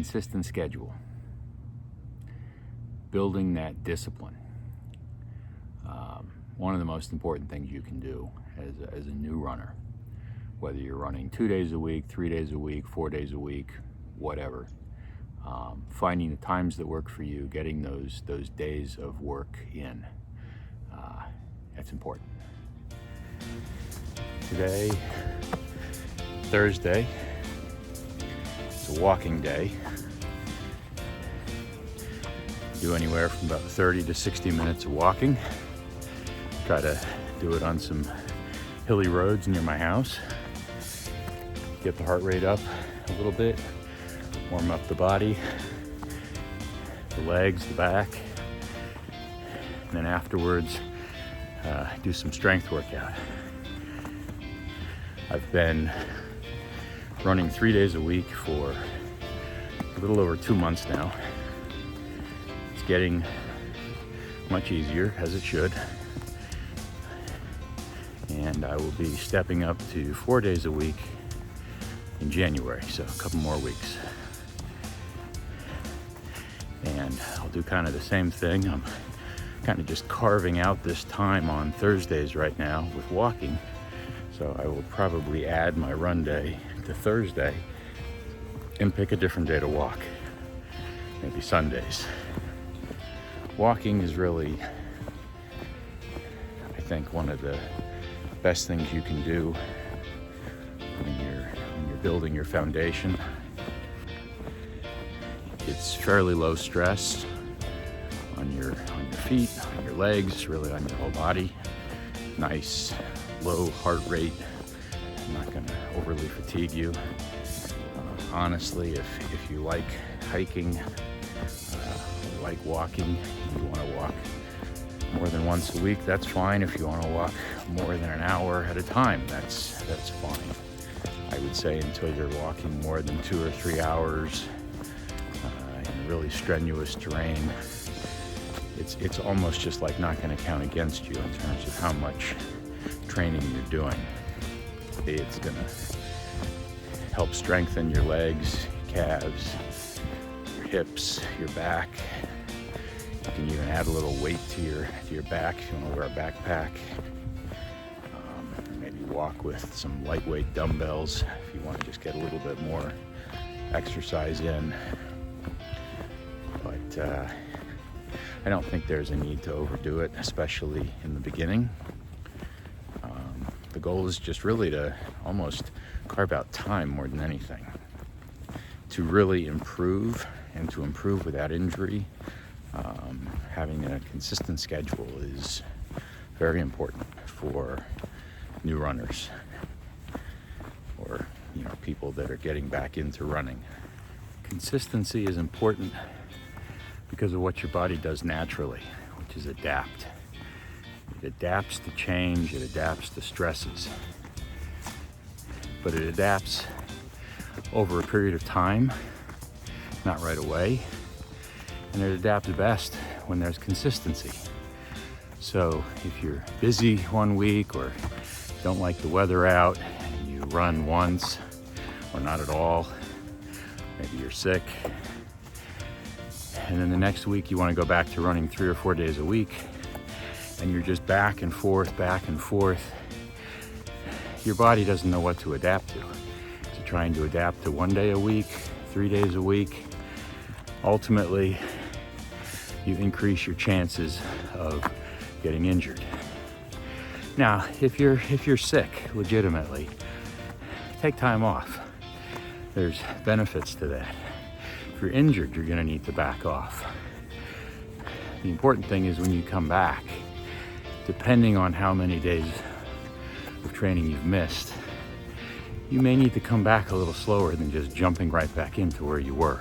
consistent schedule, building that discipline. One of the most important things you can do as a new runner, whether you're running 2 days a week, 3 days a week, 4 days a week, whatever, finding the times that work for you, getting those days of work in, that's important. Today, Thursday, it's a walking day. Do anywhere from about 30 to 60 minutes of walking. Try to do it on some hilly roads near my house. Get the heart rate up a little bit, warm up the body, the legs, the back, and then afterwards do some strength workout. I've been running 3 days a week for a little over 2 months now. It's getting much easier, as it should. And I will be stepping up to 4 days a week in January, so a couple more weeks. And I'll do kind of the same thing. I'm kind of just carving out this time on Thursdays right now with walking. So I will probably add my run day to Thursday and pick a different day to walk, maybe Sundays. Walking is really, I think, one of the best things you can do when you're building your foundation. It's fairly low stress on your feet, on your legs, really on your whole body. Nice low heart rate. I'm not going to overly fatigue you. Honestly, if you like hiking, like walking, you want to walk more than once a week, that's fine. If you want to walk more than an hour at a time, that's fine. I would say until you're walking more than 2 or 3 hours in really strenuous terrain, it's almost just like not going to count against you in terms of how much training you're doing. It's going to help strengthen your legs, calves, your hips, your back. You can even add a little weight to your back if you want to wear a backpack. Maybe walk with some lightweight dumbbells if you want to just get a little bit more exercise in. But I don't think there's a need to overdo it, especially in the beginning. The goal is just really to almost carve out time more than anything. To really improve and to improve without injury, having a consistent schedule is very important for new runners or people that are getting back into running. Consistency is important because of what your body does naturally, which is adapt. It adapts to change, it adapts to stresses, but it adapts over a period of time, not right away, and it adapts best when there's consistency. So if you're busy one week or don't like the weather out and you run once or not at all, maybe you're sick, and then the next week you want to go back to running 3 or 4 days a week, and you're just back and forth, your body doesn't know what to adapt to. So trying to adapt to 1 day a week, 3 days a week, ultimately you increase your chances of getting injured. Now, if you're sick legitimately, take time off. There's benefits to that. If you're injured, you're going to need to back off. The important thing is when you come back, depending on how many days of training you've missed, you may need to come back a little slower than just jumping right back into where you were.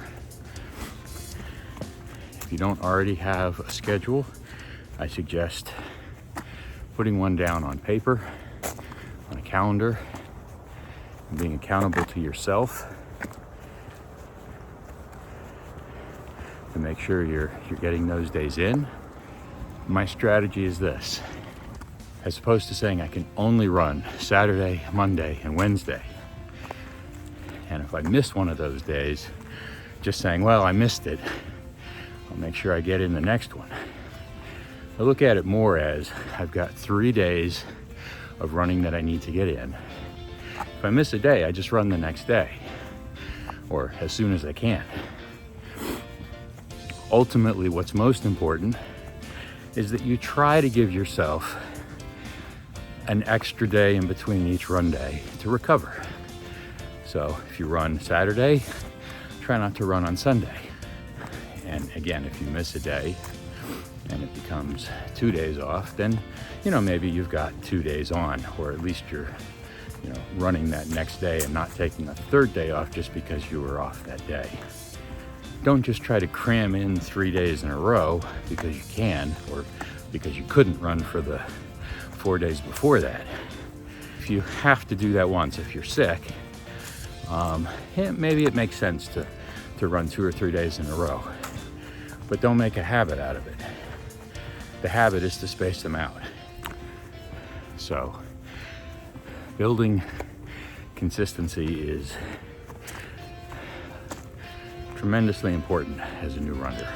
If you don't already have a schedule, I suggest putting one down on paper, on a calendar, and being accountable to yourself to make sure you're getting those days in. My strategy is this. As opposed to saying I can only run Saturday, Monday, and Wednesday, and if I miss one of those days, just saying, well, I missed it, I'll make sure I get in the next one. I look at it more as I've got 3 days of running that I need to get in. If I miss a day, I just run the next day or as soon as I can. Ultimately, what's most important is that you try to give yourself an extra day in between each run day to recover. So if you run Saturday, try not to run on Sunday. And again, if you miss a day and it becomes 2 days off, then, maybe you've got 2 days on, or at least you're, running that next day and not taking a third day off just because you were off that day. Don't just try to cram in 3 days in a row because you can, or because you couldn't run for the 4 days before that. If you have to do that once, if you're sick, maybe it makes sense to run 2 or 3 days in a row, but don't make a habit out of it. The habit is to space them out. So building consistency is tremendously important as a new runner.